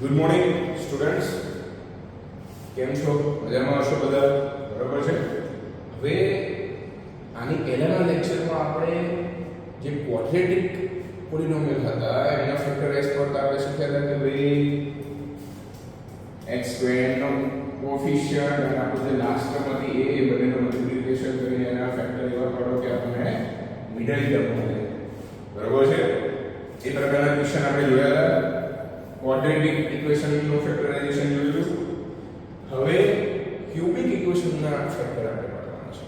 Good morning students, કેમ છો? મજામાં હશો બધા? બરાબર છે. હવે આની પહેલાના લેક્ચરમાં આપણે જે ક્વોડ્રેટિક પોલિનોમિયલ હતા એના ફેક્ટરાઇઝ કરતા આપણે શીખ્યા હતા કે ભાઈ x સ્ક્વેર નો કોએફિશિયન્ટ અને આપણું જે લાસ્ટ ટર્મ હતી એ બંનેનો મલ્ટીપ્લિકેશન કરીને એના ફેક્ટર એવા કાઢો કે આપણને મિડલ ટર્મ મળે. બરાબર છે. એ પ્રકારના ક્વેશ્ચન આપણે જોયા હતા. ક્વોડ્રેટિક ઇક્વેશન નો ફેક્ટરાઇઝેશન જોયું. હવે ક્યુબિક ઇક્વેશન ના ફેક્ટર આપણે પાડવાના છે.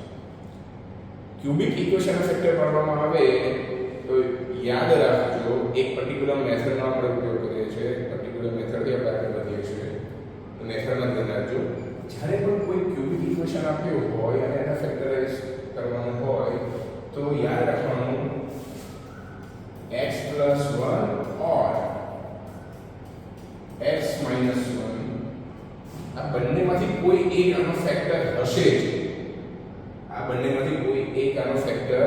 ક્યુબિક ઇક્વેશન ના ફેક્ટર પાડવામાં આવે તો યાદ રાખજો એક પર્ટિક્યુલર મેથડ નો આપણે ઉપયોગ કરીએ છીએ. પર્ટિક્યુલર મેથડ થી આપણે આગળ વધીએ છીએ. તો મેથડમાં ધ્યાન રાખજો. જ્યારે પણ કોઈ ક્યુબિક ઇક્વેશન આપ્યું હોય અને એને ફેક્ટરાઇઝ કરવાનું હોય તો યાદ રાખવાનું x + 1 or x - 1 આ બંનેમાંથી કોઈ એક આનો ફેક્ટર હશે જ. આ બંનેમાંથી કોઈ એક આનો ફેક્ટર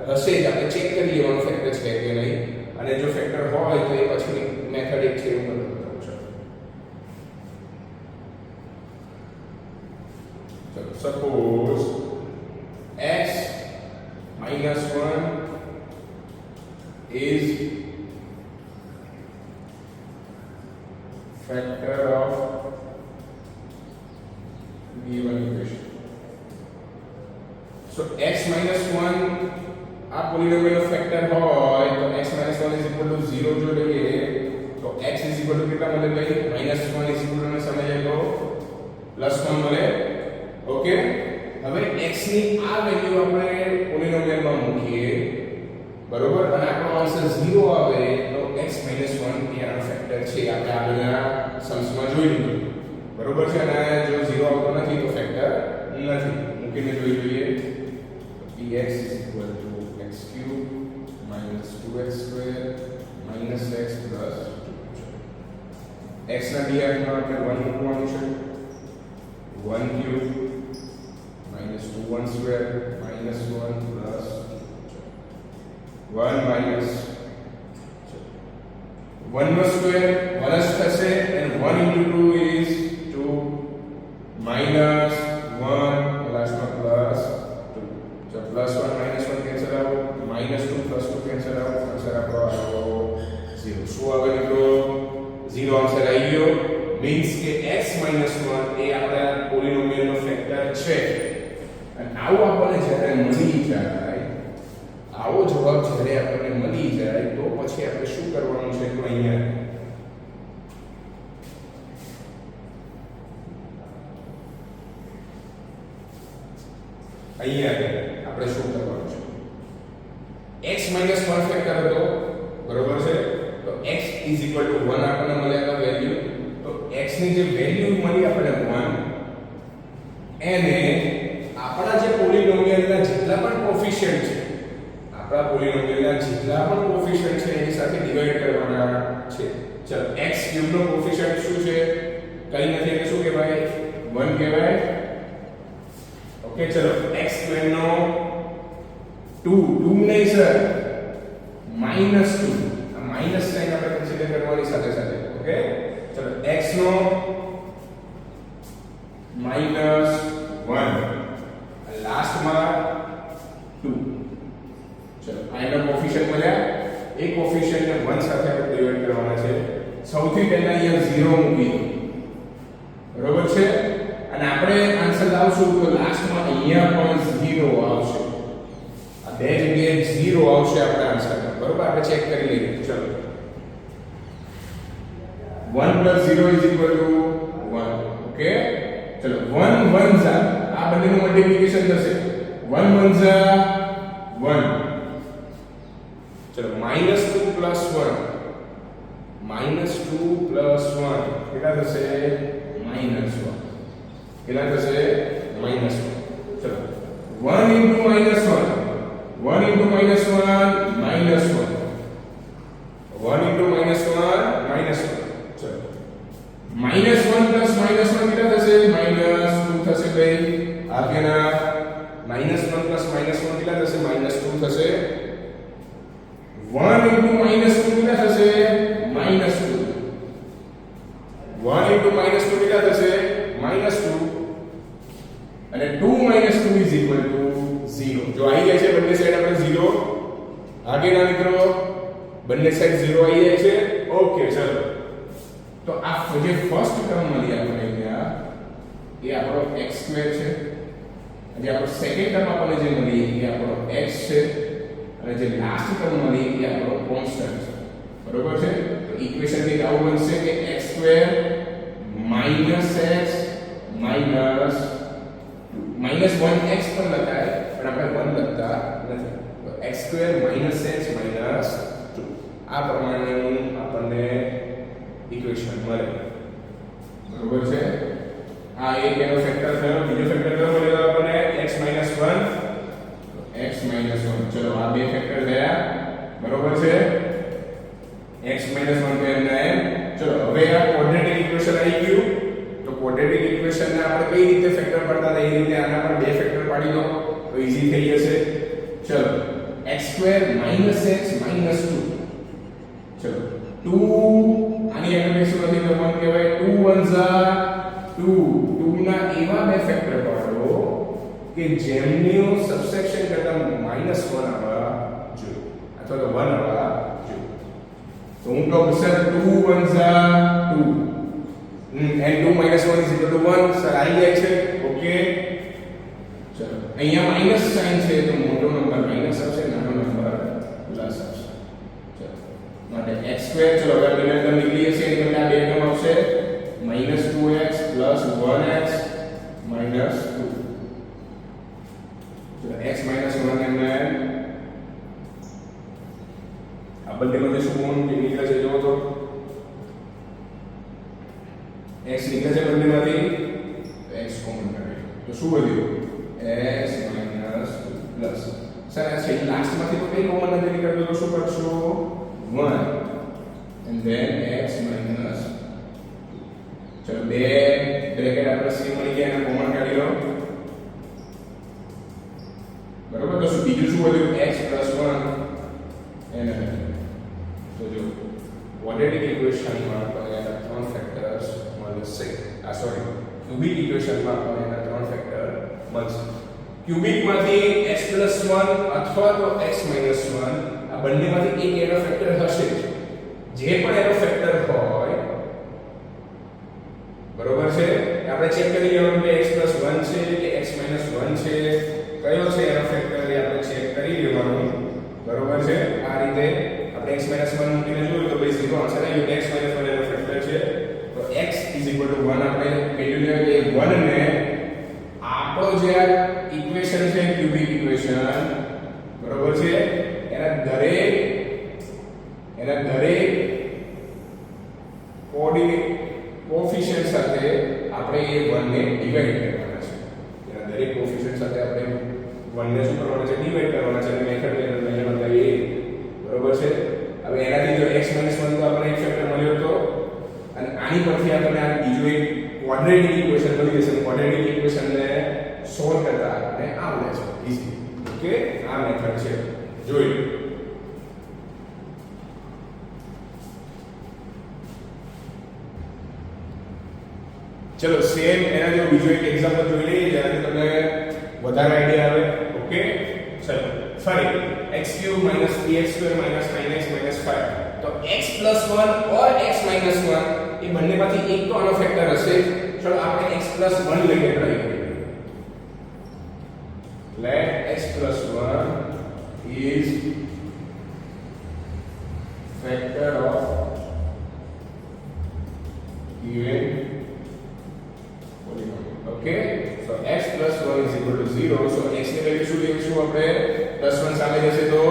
હશે જ. આપણે ચેક કરી લેવાનું ફેક્ટર છે કે નહીં, અને જો ફેક્ટર હોય તો એ પછીની મેથડ એક છે એવું મને બતાવું છું. ચલો, suppose x - 1 is factor of given equation. So x - 1 આ પોલિનોમિયલ ફેક્ટર હોય તો x - 1 = 0 જો લઈએ તો x કેટલા મળે ભાઈ? -1 ને સમજે તો +1 મળે. ઓકે, હવે x ની આ વેલ્યુ આપણે પોલિનોમિયલમાં મૂકીએ, બરોબર, અને આપણો આન્સર 0 આવે તો x - 1 એ આનો ફેક્ટર છે. આપણે આગળના સમ્સમાં જોઈ લીધું, બરોબર છે. અને જો 0 આવતો નથી તો ફેક્ટર નથી. મૂકીને જોઈ લઈએ. px = x³ - 2x² - x + x ના બિહાફમાં આપણે 1 મૂકવાનું છે. 1³ - 2 1² - 1 1 નો સ્ક્વેર 1 જ થશે, and 1 into 2 is 2 minus 1 લાસ્ટમાં plus 2. So +1 -1 cancel out, -2 + 2 cancel out. Answer આપણો આવ્યો 0. શું આવે મિત્રો? 0 આન્સર આવી ગયો. મીન્સ કે x - 1 એ આપણા પોલિનોમિયલનો ફેક્ટર છે. અને આવું આપણને જ્યારે મળી જાય, આવો જવાબ જ્યારે આપણને મળી જાય તો પછી આપણે શું કરવાનું છે? તો અહીંયા આપણે શું કરવાનું છે? x - 1 ફેક્ટર હતો, બરોબર છે. તો x = 1 આપણને મળ્યા વેલ્યુ. તો x ની જે વેલ્યુ મળી આપણને 1, એને આપણા જે પોલિનોમિયલના જેટલા પણ કોએફિશિયન્ટ છે, આપણા પોલિનોમિયલના જેટલા પણ કોએફિશિયન્ટ છે એની સાથે ડિવાઈડ કરવાના છે. ચલો, x³ નો કોએફિશિયન્ટ શું છે? કઈ નથી એટલે શું કહેવાય? 1 કહેવાય. ઓકે, ચલો, x² નો 2 નહીં સર, -2. આ માઈનસ સાઇન આપણે કન્સિડર કરવાની સાથે સાથે. ઓકે, ચલો, x નો -1, લાસ્ટમાં 2. ચલો, આના કોએફિશિયન્ટ મળ્યા. એ કોએફિશિયન્ટને 1 સાથે આપણે ડિવાઈડ કરવાના છે. સૌથી પહેલા અહીંયા 0 મૂકી દો, બરોબર છે. અને આપણે આન્સર લાવશું તો લાસ્ટમાં અહીંયા પણ 0 આવશે. આ બે જગ્યાએ 0 આવશે આપણા આન્સરમાં, બરોબર. આપણે ચેક કરી લઈએ. ચલો, 1 + 0 = 1. ઓકે, ચલો, 1 1 આ બંનેનું મલ્ટીપ્લિકેશન થશે. 1 1 1. ચલો, -2 + 1 કેટલા થશે? -1. કેટલા થશે? -1. ચલો, 1 * -1 1 * -1 -1. 1 * -1 ચલો, -1 + -1 કેટલા થશે? -2 થશે ભાઈ. આ કેના -1 + -1 કેટલા થશે? -2 થશે. 1 * -2 કેટલા થશે? -2. જો આવી જાય છે બંને સાઈડ આપણે 0 આગેના મિત્રો બંને સાઈડ 0 આવી જાય છે ઓકે ચલો તો આ જે ફર્સ્ટ ટર્મ મળી આપણે અહીંયા એ આપણો x2 છે અને આપણો સેકન્ડ ટર્મ આપણને જે મળી એ આપણો x છે અને જે લાસ્ટ ટર્મ મળી એ આપણો કોન્સ્ટન્ટ છે બરોબર છે તો ઇક્વેશન ની આવું બનશે કે x2 x માઈનસ 1x પણ લખાય પણ આપણે 1 લખતા નથી તો x2 x માઈનસ 2 આ પ્રમાણેનું આપણને ઇક્વેશન મળે બરોબર છે આ એક એનો ફેક્ટર થયો બીજો ફેક્ટર કયો મળ્યો આપણને x 1 x 1 ચલો આ બે ફેક્ટર થયા બરોબર છે x 1 તો એમના એમ ચલો હવે આ ક્વોડ્રેટિક ઇક્વેશન આવી ગયું તો ક્વોડ્રેટિક ઇક્વેશન ને આપણે કઈ રીતે ફેક્ટર કરતા હતા એ રીતે આના પર બે ફેક્ટર પાડી દો તો ઈઝી થઈ જશે ચલો x2 x 2 ચલો 2 આની આગળ શું નથી તો મન કહેવાય 2 1s are 2 ના એવા બે ફેક્ટર પાડો કે જેમનું સબટ્રેક્શન કરતા -1 આવવા જોઈએ અથવા તો 1 આવવા જોઈએ તો હું કહું sir 2 1s are 2 and 2 1 is equal to 1 sir આવી જાય છે ઓકે ચલો અહીંયા માઈનસ સાઇન છે તો મોટો નંબર માઈનસ આવશે નાનો નંબર પ્લસ આવશે ચલો માટે x2 ચલો હવે બે ટર્મ નીકળી જશે એટલે આ બે ટર્મ આવશે -2x + 1x - 2 ચલો x - 1 એમને આ બંનેમાંથી શું કોમન નીકળે છે જોવો તો x નીકળે છે બંનેમાંથી x કોમન કાઢીએ તો શું વધ્યું x - 2 પ્લસ સર આ છે લાસ્ટમાંથી તો કઈ કોમન નથી નીકળતું તો શું કરશો 1 and then x - 2 ચલો બે બ્રેકેટ આપણે c મળી ગયા અને કોમન કાઢી લો બરોબર તો શું બીજું શું વધ્યું x + 1 એને તો જો ક્વોડ્રેટિક ઇક્વેશનમાં આપણે એના ત્રણ ફેક્ટર્સ મળશે આ સોરી ક્યુબિક ઇક્વેશનમાં આપણે એના ત્રણ ફેક્ટર મળશે ક્યુબિકમાંથી x + 1 અથવા તો x - 1 આ બંનેમાંથી એક એનો ફેક્ટર હશે જે પણ એનો ફેક્ટર હોય બરોબર છે આપણે ચેક કરી લેવાનું કે x + 1 છે કે x - 1 છે કયો છે એનો ફેક્ટર એ આપણે ચેક કરી લેવાનું બરોબર છે આ રીતે આપણે x - 1 મૂકીને જોયું તો ભાઈ 0 આન્સર આવ્યો કે x - 1 એનો ફેક્ટર છે તો x = 1 આપણે મેળવી લેવું કે 1 ને આપણો જે આ ઇક્વેશન છે ક્યુબિક ઇક્વેશન બરોબર છે એના દરેક કોએફિશિયન્ટ સાથે આપણે એ 1 ને ડિવાઈડ કરવાના છે એના દરેક કોએફિશિયન્ટ સાથે આપણે 1 ને શું કરવાના છે ડિવાઈડ કરવાના છે અને મેથડ અહીંયા બતાવીએ બરોબર છે હવે એનાથી જો x - 1 તો આપણે એક ફેક્ટર મળ્યો તો અને આની પરથી આપણે આ બીજો એક ક્વોડ્રેટિક ઇક્વેશન મળી જશે ક્વોડ્રેટિક ઇક્વેશન ને સોલ્વ કરતા આપણે આવડે છે ઈઝી ઓકે આ મેથડ છે જોઈ ચલો સેમ એના જો બીજો એક એક્ઝામ્પલ જોઈ લઈએ જેનાથી તમને વધારે આઈડિયા આવે ઓકે ચલો ફરી x3 - 3x2 - 9x - 5 તો x + 1 or x - 1 એ બંનેમાંથી એક તો આનો ફેક્ટર હશે ચલો આપણે x + 1 લઈને ટ્રાય કરીએ let x + 1 is factor of given okay so x + 1 is equal to 0 so x ની વેલ્યુ શું લેશું આપણે +1 સામે જશે તો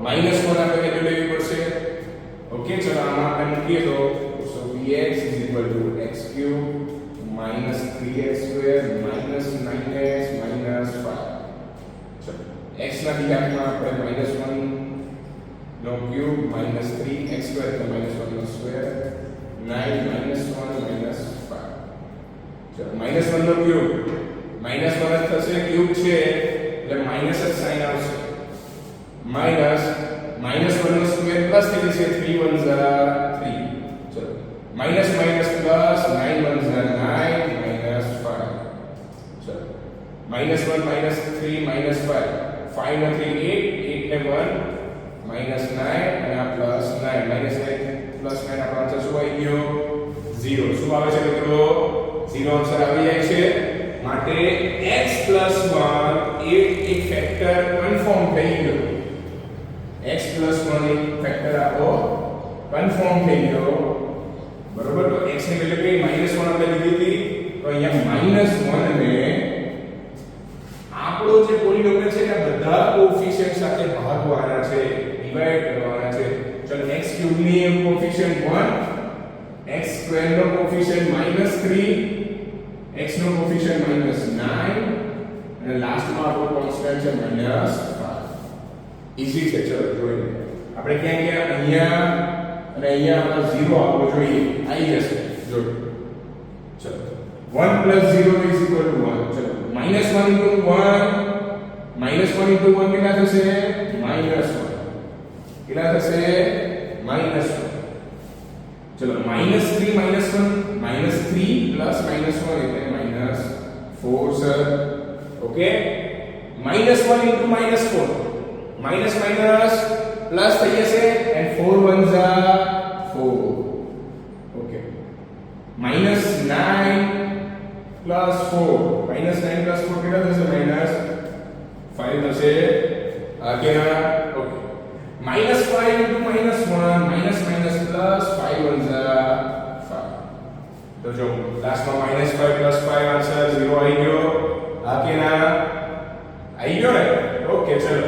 -1 આપણે વેલ્યુ લેવી પડશે ઓકે ચલો આમાં આપણે મૂકીએ તો so px is equal to x3 - 3x2 - 9x - 5 ચલો x ના દિશામાં આપણે -1 નો ક્યુબ -3x2 એટલે -1 નો સ્ક્વેર 9 - 1 - 5 ચલો -1 નો ક્યુબ -1 જ થશે ક્યુબ છે એટલે માઈનસ જ સાઈન આવશે માઈનસ -1 નો સ્ક્વેર પ્લસ થઈ જશે 3 1s are 3 ચલો minus minus plus 9 1s are 9 -5 ચલો -1 -3 -5 5 નથી 8 ને 1 -9 અને આ +9 -9 +9 આપણો આન્સર શું આવી ગયો 0 શું આવે છે મિત્રો 0 આન્સર આવી જાય છે માટે x + 1 એક ફેક્ટર કન્ફર્મ થઈ ગયો x + 1 એક ફેક્ટર આપણો કન્ફર્મ થઈ ગયો બરોબર તો x ની વેલ્યુ કઈ -1 આપણે લીધી હતી તો અહીંયા -1 ને આપણો જે પોલીનોમિયલ છે કે બધા કોએફિશિયન્ટ સાથે ભાગવાના છે ડિવાઇડ કરવાના છે ચલો x³ ની કોએફિશિયન્ટ 1 x² નો કોએફિશિયન્ટ -3 x નો કોએફિશિયન્ટ -9 અને લાસ્ટમાં આપણો કોન્સ્ટન્ટ છે -5 ઈઝી છે ચલો જોઈએ આપણે ક્યાં ગયા અહીંયા અને અહીંયા આપણે 0 આપવો જોઈએ આવી જશે જો ચલો 1 + 0 = 1 ચલો -1 * 1 કેટલા થશે -1 કેટલા થશે -1 ચલો -3 -1 -3 + -1 એટલે -4 sir okay -1 * -4 minus minus plus થઈ જશે and 4 1s are 4 ઓકે -9 + 4 -9 + 4 કેટલા થશે -5 થશે આગળ ઓકે -5 * -1 -+ 5 1s are 5 તો જો લાસ્ટમાં -5 + 5 આન્સર 0 આવી ગયો આગળ આવી ગયો ને ઓકે ચલો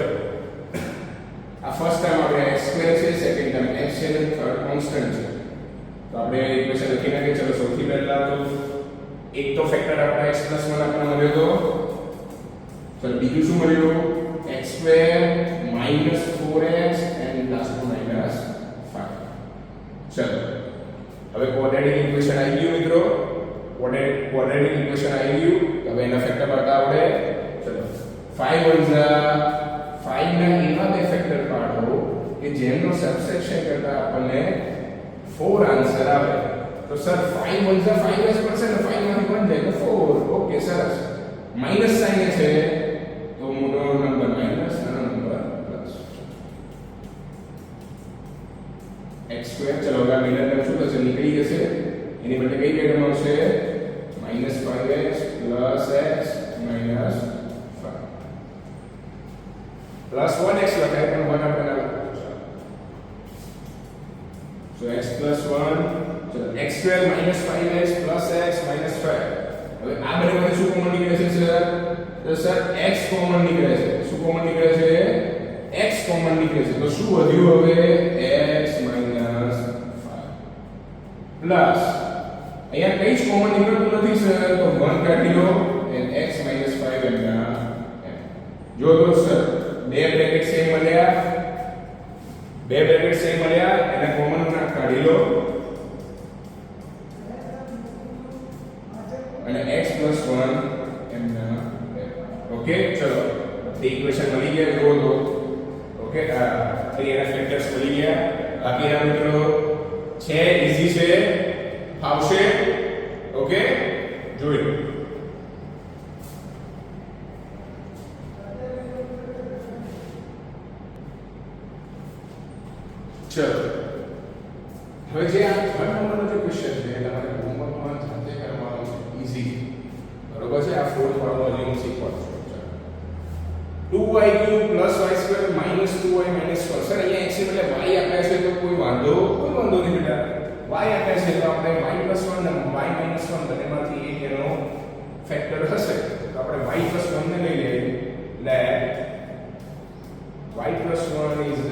ફર્સ્ટ ટર્મ આપણે x² છે સેકન્ડ ટર્મ x છે અને થર્ડ કોન્સ્ટન્ટ છે તો આપણે ઇક્વેશન લખી નાખીએ ચલો સૌથી પહેલા તો એક તો ફેક્ટર આપણે x + 1 આપણને મળ્યો તો ચલો બીજું શું મળ્યું x² -4x and લાસ્ટમાં -5 ચલો હવે ક્વોડ્રેટિક ઇક્વેશન આવી ગયું મિત્રો ક્વોડ્રેટિક ઇક્વેશન આવી ગયું હવે એના ફેક્ટર પાડતા આપણે ચલો 5 1s are 5 ના એવા બે ફેક્ટર પાડો કે જેમનો સબટ્રેક્શન કરતા આપણને 4 આન્સર આવે તો સર 5 1s are 5 જ પડશે ને 5 માંથી 1 જાય તો 4 ઓકે સરસ માઈનસ સાઇન છે તો મોટો નંબર માઈનસ નાનો નંબર પ્લસ x² ચલો હવે મિનર ટર્મ શું થશે નીકળી જશે એની બદલે કઈ ટર્મ આવશે -5x + x -5 +1x લખાય પણ 1 આપણે ના લખવું so x + 1 ચલો x² -5x + x -5 હવે આ બંનેમાંથી શું કોમન નીકળે છે સર તો સર x કોમન નીકળે છે શું કોમન નીકળે છે x કોમન નીકળે છે તો શું વધ્યું હવે x - 5 પ્લસ અહીંયા કઈ જ કોમન નીકળતું નથી સર તો 1 કાઢી લો and x - 5 એમના જો તો સર બે બ્રેકેટ સેમ મળ્યા એને કોમન ના કાઢી લો અને x + 1 એમના ઓકે ચલો તે ઇક્વેશન મળી ગયા જો તો ઓકે આ એના ફેક્ટર્સ મળી ગયા બાકી ના મિત્રો છે ઈઝી છે ફાવશે ઓકે જોઈ લો ચલો હવે જે આ થર્ડ નંબરનો જે ક્વેશ્ચન છે તમારે હોમવર્કમાં જાતે કરવાનો છે ઈઝી બરોબર છે આ ફોર્થ વાળો વોલ્યુમ શીખવાનું છે 2y³ + y² - 2y - 4 સર અહીંયા x એટલે y આપ્યા છે તો કોઈ વાંધો નહીં બેટા y આપ્યા છે તો આપણે y + 1 અને y - 1 બંનેમાંથી એક એનો ફેક્ટર હશે તો આપણે y + 1 ને લઈ લઈએ let y + 1 is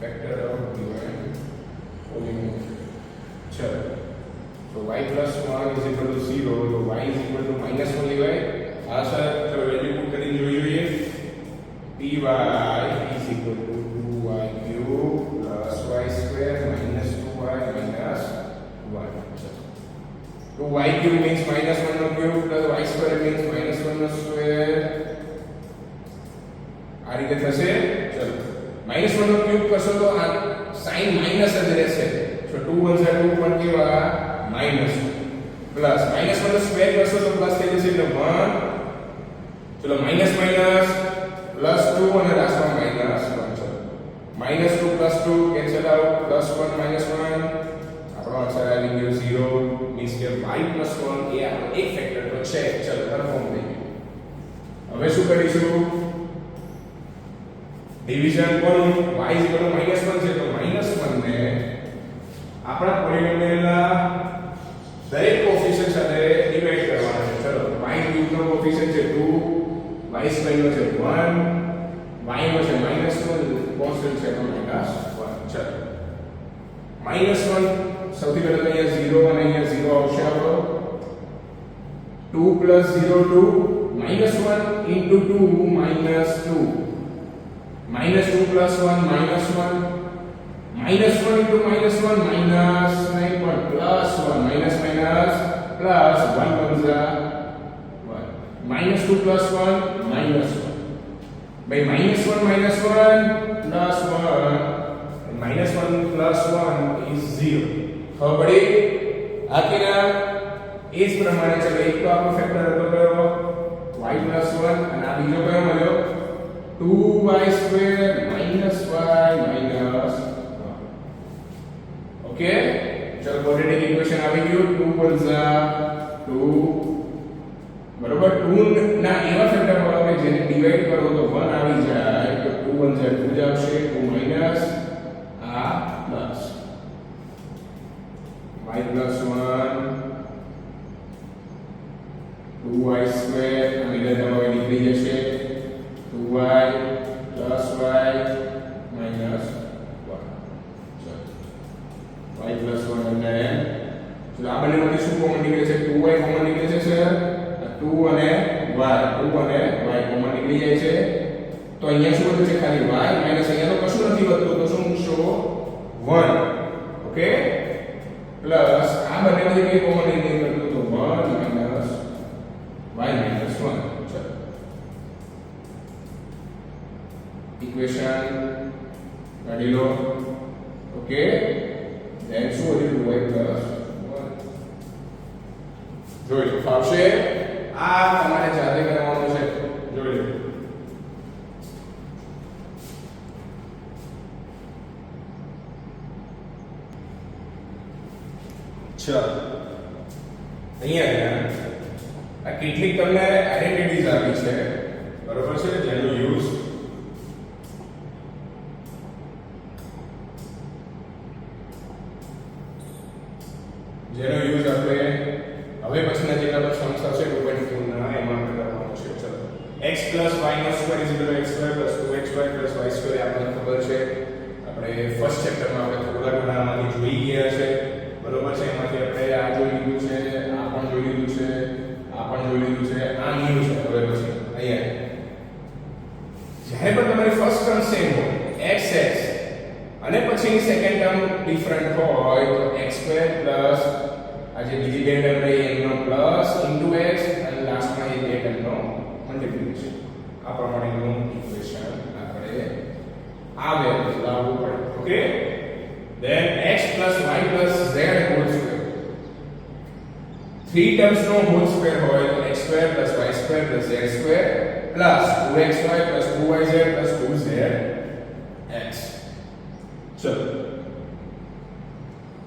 factor of given polynomial. चलो तो y + 1 = 0 तो y = -1 લેવાય આ સર ચલો વેલ્યુ પુટ કરીને જોઈ જોઈએ py = 2y³ + y² - 2y - 1 तो y³ means -1 નો ક્યુબ plus y² means -1 નો સ્ક્વેર આ રીતે થશે ચલો -1 નો ક્યુબ કરશો તો આ સાઈન માઈનસ જ રહેશે તો 2 1 2 પણ કેવા માઈનસ પ્લસ માઈનસ નો સ્ક્વેર કરશો તો પ્લસ થઈ જશે એટલે 1 ચલો માઈનસ માઈનસ પ્લસ 2 અને લાસ્ટમાં માઈનસ 1 ચલો minus 2 plus 2 cancel out plus 1 minus 1 આપણો આન્સર આવી ગયો 0 મીન્સ કે y પ્લસ 1 એ આપણો એક ફેક્ટર તો છે ચલો કન્ફર્મ થઈ ગયું હવે શું કરીશું ડિવિઝન કરું y -1 છે તો -1 ને આપણા પોલીનોમિયલના દરેક કોએફિશિયન્ટ સાથે ડિવાઇડ કરવાના છે ચલો y ક્યુબ નો કોએફિશિયન્ટ છે 2 y સ્ક્વેર નો છે 1 y નો છે -1 કોન્સ્ટન્ટ છે તો -1 ચલો -1 સૌથી પહેલા તો અહીંયા 0 અને અહીંયા 0 આવશે આપણો 2 + 0 2 -1 * 2 -2 -2 + 1 -1 -1 * -1 -9 પણ +1 minus minus plus 1 comes a 1 -2 + 1 -1 by -1 -1 + 1 -1 + 1 is 0 ખબર પડી આખીના એ જ પ્રમાણે ચલો એક તો આપણો ફેક્ટર હતો કયો y + 1 અને આ બીજો કયો મળ્યો 2y² - y -1 ઓકે ચલો ક્વોડ્રેટિક ઇક્વેશન આવી ગયું 2 1 2 બરોબર 2 ના એવા ફેક્ટર મળે જેને ડિવાઇડ કરો તો 1 આવી જાય તો 2 1 2 જ આવશે 2 માઈનસ આ પ્લસ y + 1 2y² આ મિડલ ટર્મ હવે નીકળી જશે 2y + y -1 y + 1 અને ચલો આ બંનેમાંથી શું કોમન નીકળે છે 2y કોમન નીકળે છે સર 2 અને y કોમન નીકળી જાય છે તો અહીંયા શું વધે છે ખાલી y માઈનસ અહીંયા તો કશું નથી વધતું તો શું મૂકશો 1 ઓકે પ્લસ આ બંનેમાંથી કઈ કોમન નીકળતું તો 1 માઈનસ y -1 ચલો ઇક્વેશન કાઢી લો ઓકે then શું વધ્યું 2y + 1 જોઈ લો ફાવશે આ તમારે જાતે કરવાનું છે જોઈ લો ચલો અહીંયા આ કેટલીક તમને આઈડેન્ટિટીઝ આપી છે બરોબર છે જેનો યુઝ આપણે હવે પછીના જેટલા પણ સમ્સ આવશે 2.4 ના એમાં આપણે કરવાનું છે ચલો x + y² = x² + 2xy + y² આપણને ખબર છે આપણે ફર્સ્ટ ચેપ્ટરમાં આપણે થોડા ઘણા આમાંથી જોઈ ગયા છે બરોબર છે એમાંથી આપણે આ જોઈ લીધું છે આ પણ જોઈ લીધું છે આ પણ જોઈ લીધું છે આ ન્યુ છે હવે પછી અહીંયા જ્યારે પણ તમારી ફર્સ્ટ ટર્મ સેમ હોય x અને પછીની સેકન્ડ ટર્મ ડિફરન્ટ હોય તો x² પ્લસ આ જે બીજી બે ટર્મ રહી એનો પ્લસ x અને લાસ્ટમાં એ બે ટર્મનો મલ્ટીપ્લિકેશન આ પ્રમાણેનું ઇક્વેશન આપણે આ બે લાવવું પડે okay then x + y + z whole square 3 terms નો હોલ સ્ક્વેર હોય તો x² + y² + z² plus 2xy + 2yz + 2zx ચલો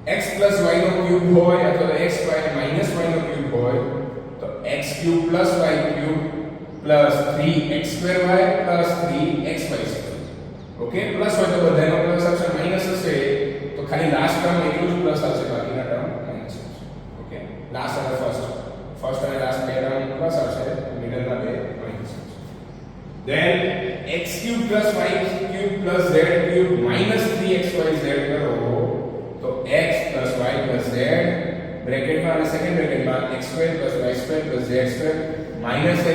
x + y નો ક્યુબ હોય અથવા x y - y નો ક્યુબ હોય તો x³ + y³ + 3x²y + 3xy² okay plus હોય તો બધાનો પ્લસ આવશે માઈનસ હશે તો ખાલી લાસ્ટ ટર્મ એટલું જ પ્લસ આવશે બાકીના ટર્મ માઈનસ આવશે ઓકે લાસ્ટ અને ફર્સ્ટ અને લાસ્ટ બે ટર્મ પ્લસ આવશે મિડલના બે માઈનસ આવશે then x³ + y³ + z³ - 3xyz કરો તો x + y + z બ્રેકેટમાં અને second બ્રેકેટમાં x² + y² + z² - xy -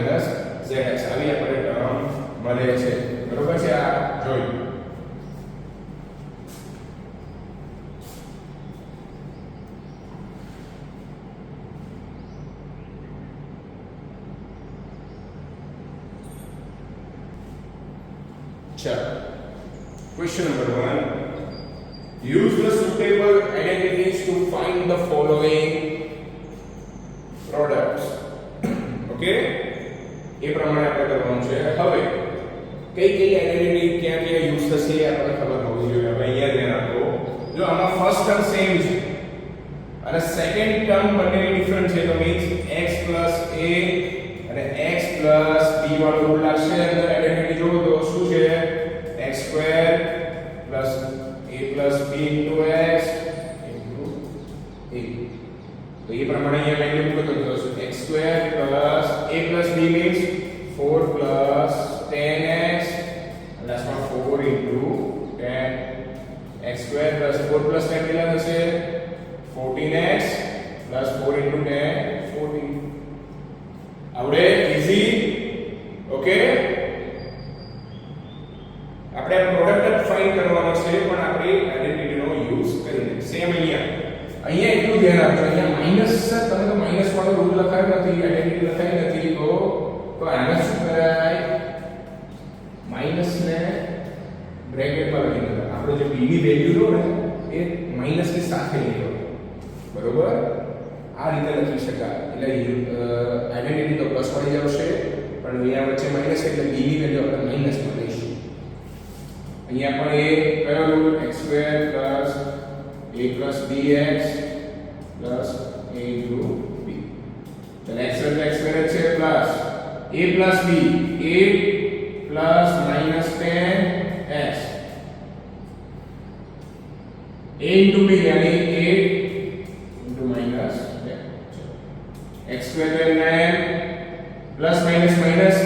yz - zx આવી આપણે ટર્મ મળે છે બરોબર છે આ જોઈ ચલો question number 1 use the suitable identities to find the following products. Okay, એ પ્રમાણે આપણે કરવાનું છે. હવે કઈ આઈડેન્ટિટી ક્યાં ક્યાં યુઝ થશે એ આપણને ખબર હોવી જોઈએ. હવે અહીંયા ધ્યાન આપો. જો આમાં ફર્સ્ટ ટર્મ સેમ છે અને સેકન્ડ ટર્મ બંને ડિફરન્ટ છે, તો મીન્સ x a અને x b વાળો રૂલ લાગશે. અંદર આઈડેન્ટિટી જો તો શું છે? x square plus a plus b into x into a. તો એ પ્રમાણે અહીંયા વેલ્યુ મૂકો તો x square plus a plus b means 4 plus 10x લાસ્ટમાં 4 into 10. x square plus 4 plus 10 કેટલા થશે? 14x plus 4 into 10 14. આવડે? ઈઝી. ઓકે, આપણે પ્રોડક્ટ ફાઇન્ડ કરવાનો છે પણ આપણે આઈડેન્ટિટીનો યુઝ કરીને. સેમ અહીંયા એટલું ધ્યાન આપજો. અહીંયા માઈનસ તમે તો માઈનસ વાળો રૂલ લખાયો નથી, આઈડેન્ટિટી લખાઈ નથી, તો આને શું કરાય? માઈનસ ને બ્રેકેટમાં લખી દો. આપણે જે b ની વેલ્યુ લો ને એ માઈનસ ની સાથે લેજો. બરોબર? આ રીતે લખી શકાય. એટલે આઈડેન્ટિટી તો પ્લસ વાળી આવશે પણ અહીંયા વચ્ચે માઈનસ એટલે b ની વેલ્યુ આપણે માઈનસ માં લઈશું. અહીંયા પણ એ કયો rule? x square plus a plus bx plus a into b. તો x સ્ક્વેર છે plus a plus b 8 plus minus 10x a into b यानी 8 into minus 10. x square 9 plus minus minus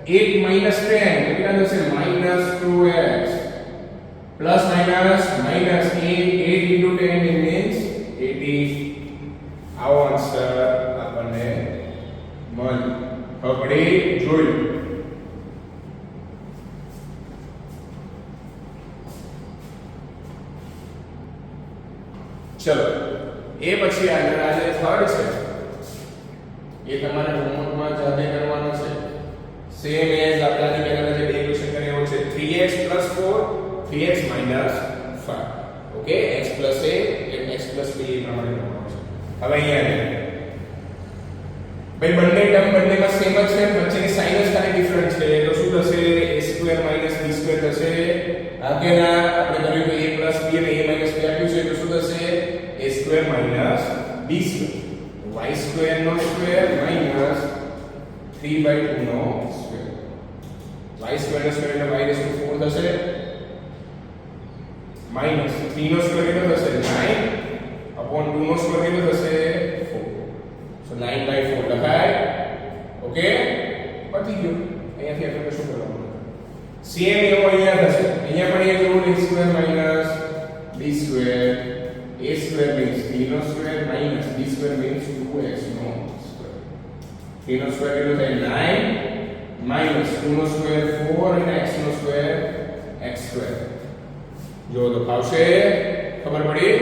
8 minus 10 કેટલા થશે? Minus 2x plus minus minus 8 into 10 means 80. આવો answer આપણને મળ્યો. હવે જોયું. ચલો એ પછી આગળ આજે થર્ડ છે, એ તમારે હોમવર્કમાં જાતે કરવાનો છે. સેમ એઝ આપણાની પહેલા જે બે ક્વેશ્ચન કર્યા એવો છે. 3x 4 3x 5. Okay, x a and x b એ પ્રમાણે કરવાનો છે. હવે અહીંયા ભાઈ બંને ટર્મ બંનેમાં સેમ જ છે, વચ્ચેની સાઇન જ ખાલી ડિફરન્ટ છે. તો શું થશે? a square minus b square થશે. આગળના આપણે કર્યું કે a b અને a b આપ્યું છે, તો શું થશે? a square minus b square. y square નો સ્ક્વેર માઈનસ 3/2 નો સ્ક્વેર. y સ્ક્વેર નો સ્ક્વેર એટલે y રેસ ટુ 4 થશે માઈનસ 3 નો સ્ક્વેર કેટલો થશે? 9 અપોન 2 નો સ્ક્વેર કેટલો થશે? 4. સો 9/4 લખાય. ઓકે, પતી ગયું. અહીંયાથી આપણે શું કરવાનું? સેમ એવો અહીંયા થશે. અહીંયા પણ એ જોવું, a square minus b square. a square means b no square minus b square means 2x no square. 3 no square કેટલો થાય? 9 minus 2 no square 4 and x no square x square. જો તો ફાવશે? ખબર પડી?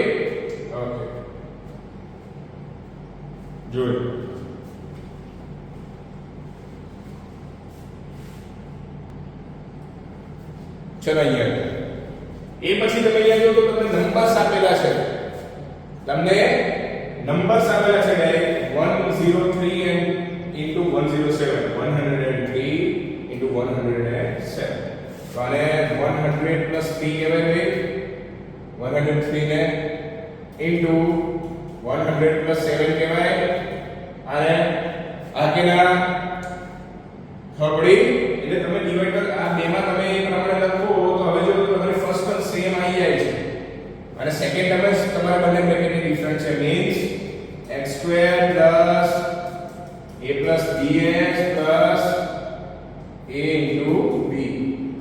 ઓકે, જોઈ. ચલો અહીંયા એ પછી તમે અહીંયા જો તો તમને નંબર્સ આપેલા છે. તમને નંબર્સ આપેલા છે ડાયરેક્ટ 103 and into 107 103 into 107. તો આને 100 plus 3 કહેવાય. 103 ને into 100 plus 7 કહેવાય. અને આગળના ખબડી એટલે તમે ડિવાઈડર આ બેમાં તમે એ પ્રમાણે લખો તો હવે જો તમારી ફર્સ્ટ ટર્મ સેમ આવી જાય છે અને સેકન્ડ ટર્મ જ તમારા બંને બ્રેકેટની ડિફરન્સ છે. Means x square plus a plus bx plus a into b.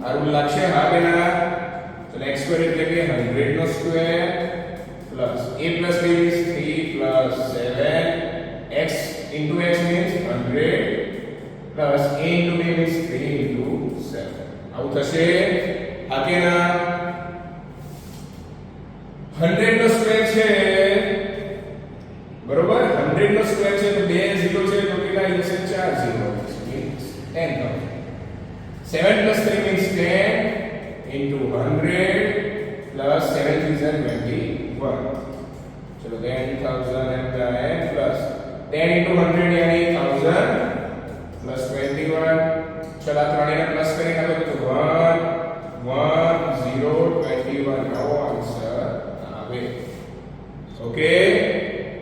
આ રૂલ લાગશે? હા કે ના? તો x સ્ક્વેર એટલે કે 100 નો square plus a plus b is 3 plus 7 x into x means 100 plus a into b means 3 into 7. આવું થશે? હા કે ના? 100 નો સ્ક્વેર છે બરોબર. 100 નો સ્ક્વેર છે તો 2 0 છે તો કેટલા આવી જશે? 4 0 means 10,000. 7 plus 3 means 10 into 100 plus 7 is चलो 10,000 and 10 plus 10 into 100 यानी 1000 plus 21 चला ત્રણેય ને પ્લસ કરીને આવે તો 11021 આવો આન્સર આવે ઓકે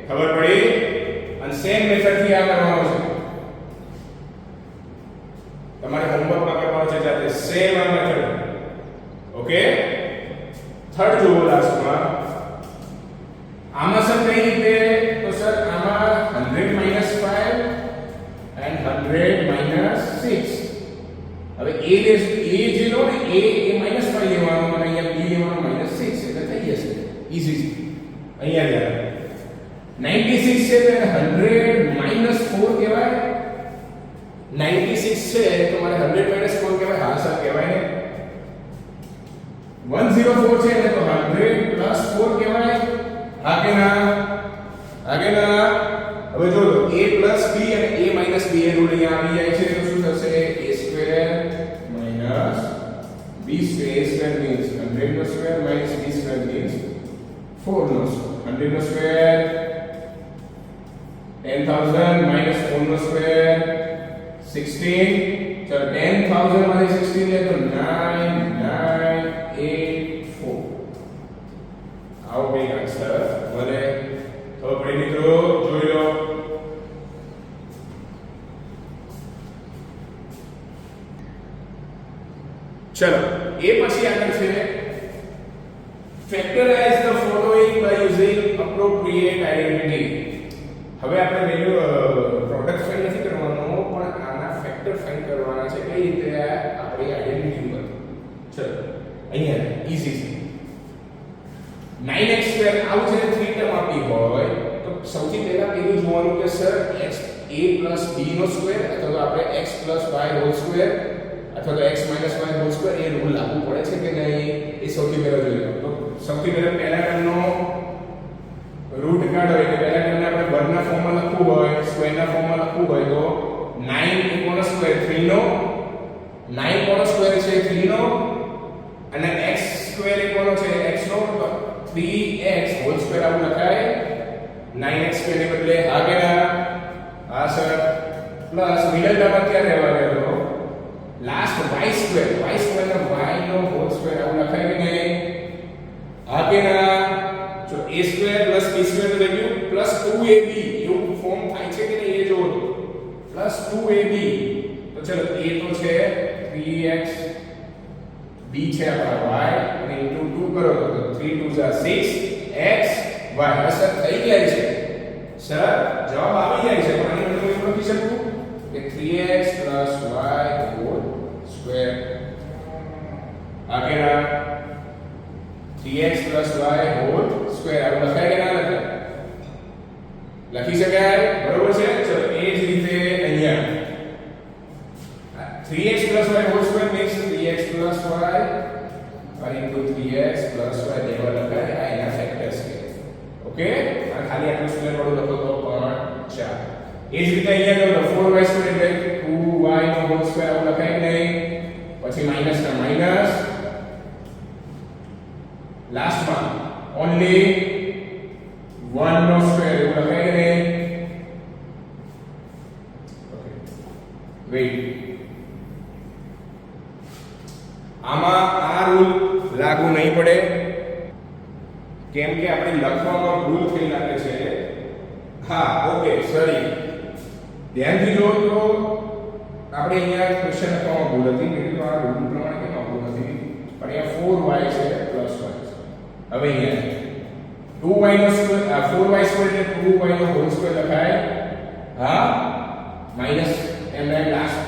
ખબર પડી અને સેમ મેથડ થી આ કરવાનું છે તમારે હોમવર્ક માં કરવાનું છે જાતે સેમ આ મેથડ ઓકે થર્ડ જો લાસ્ટમાં આમાં સર કઈ રીતે તો સર આમાં 100 5 and 100 6 હવે a જે લો ને a -5 લેવાનો અને અહીંયા b લેવાનો -6 એટલે થઈ જશે ઈઝી છે અહીંયા લ્યો 96 છે તો 100 4 કહેવાય 96 છે તો મારે 100 4 કહેવાય હા સર કહેવાય ને 104 છે એટલે તો 100 4 કહેવાય आगे ना હવે જો a b અને a b એ રૂલ અહીંયા આવી જાય છે તો શું થશે a square b square a square means 100 no square minus b square means 4 no square 100 no square 10,000 minus 4 no square 16 चलो 10,000 minus 16 ले तो 9984 आओ भाई आंसर बोले तो बड़े मित्रों જોઈ લો चलो એ પછી આગળ છે factorize the following by using appropriate identity હવે આપણે વેલ્યુ પ્રોડક્ટ ફાઇન્ડ નથી કરવાનો પણ આના ફેક્ટર ફાઇન્ડ કરવાના છે કઈ રીતે આપણી આઈડેન્ટિટી પર ચલો અહીંયા ઈઝી છે 9x સ્ક્વેર આવું છે 3 ટર્મ આપી હોય તો સૌથી પહેલા પેલું જોવાનું કે સર x a b નો સ્ક્વેર અથવા તો આપણે x y હોલ સ્ક્વેર અથવા તો x y હોલ સ્ક્વેર એ રૂલ લાગુ પડે છે કે નહીં એ સૌથી પહેલા જોઈએ તો સૌથી પહેલા ટર્મનો રૂટ કાઢો એટલે પહેલા ટર્મને આપણે વર્ગના ફોર્મમાં લખવું હોય સ્ક્વેરના ફોર્મમાં લખવું હોય તો 9 કોનો સ્ક્વેર 3 નો 9 કોનો સ્ક્વેર છે 3 નો અને x સ્ક્વેર એ કોનો છે x નો 3x હોલ સ્ક્વેર આવું લખાય 9x સ્ક્વેર ને બદલે આગળ આ સર પ્લસ મિડલ ટર્મ ક્યાં રહેવા ગયો લાસ્ટ y સ્ક્વેર ને y નો હોલ સ્ક્વેર આવું લખાય કે નહીં આગળ જો a square plus b square ની વેલ્યુ પ્લસ 2ab એવું ફોર્મ થાય છે કે નહીં એ જોવો પ્લસ 2ab તો ચલો a તો છે 3x b છે આપણા y અને ઇન્ટુ 2 કરો તો 3 2 6 x y અસર થઈ જાય છે સર જવાબ આવી જાય છે પણ આની અંદર હું લખી શકું કે 3x y હોલ સ્ક્વેર આગળ 3x y હોલ સ્ક્વેર આ લખાય કે ના લખાય લખી શકાય બરોબર છે ચલો એ જ રીતે અહીંયા 3x y whole square means 3x y और into 3x y દેવા લખાય આ એના ફેક્ટર્સ છે ઓકે આ ખાલી આટલું સ્ક્વેર વાળું લખો તો પણ ચાલે એ જ રીતે અહીંયા જો 4y સ્ક્વેર એટલે 2y નો હોલ સ્ક્વેર આવું લખાય કે નહીં પછી માઈનસ ના માઈનસ લાસ્ટમાં ઓન્લી 1 નો સ્ક્વેર એવું લખાય કે નહીં ઓકે વેઇટ આમાં આ રૂલ લાગુ નહીં પડે કેમ કે આપણે લખવામાં ભૂલ થઈ લાગે છે હા ઓકે સોરી ધ્યાનથી જો તો આપણે અહીંયા ક્વેશ્ચન લખવામાં ભૂલ હતી મેં તો આ રૂલ પ્રમાણે કેમ ભૂલ હતી પણ અહીંયા 4y છે પ્લસ y હવે અહીંયા 2y નો સ્ક્વેર 4y સ્ક્વેર એટલે 2y નો હોલ સ્ક્વેર લખાય હા માઈનસ એમને લાસ્ટ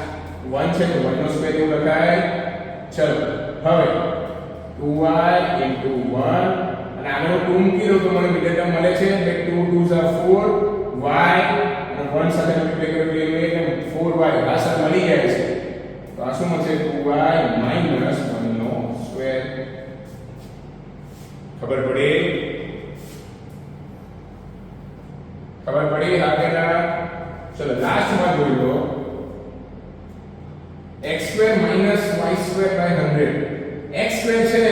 1 છે તો 1 નો સ્ક્વેર એવું લખાય ચલો હવે 2y 1 અને આગળ 2 મૂકી દો તો મને મિડલ ટર્મ મળે છે એટલે 2 2 4 y અને 1 સાથે મલ્ટીપ્લાય કરી દઈએ એટલે 4y આ સર મળી જાય છે તો આ શું મળશે 2y 1 નો સ્ક્વેર ખબર પડી આગળના ચલો લાસ્ટ માં જોઈ લો x square minus y square by 100 x square છે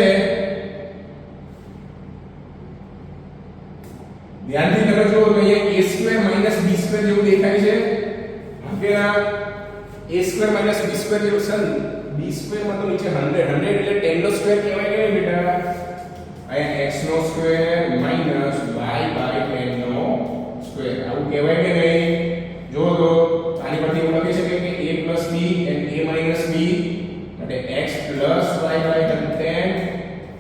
ધ્યાનથી તમે જુઓ તો અહીંયા a² - b² જેવું દેખાય છે કે આ a² - b² જેવું છે b² માં તો નીચે 100 એટલે 10 નો સ્ક્વેર કહેવાય કે નહીં બેટા અહીંયા x નો સ્ક્વેર માઈનસ y/10 નો સ્ક્વેર આવું કહેવાય કે નહીં જો તો આની પરથી એવું લખી શકે કે a + b and a - b માટે x + y/10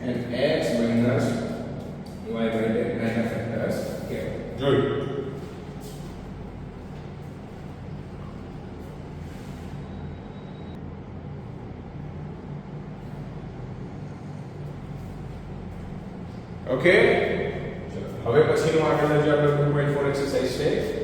and x - y/10 ના ફેક્ટર્સ કે જોયું ઓકે હવે પછીનો આગળનો જે આપણે 2.4 એક્સરસાઇઝ છે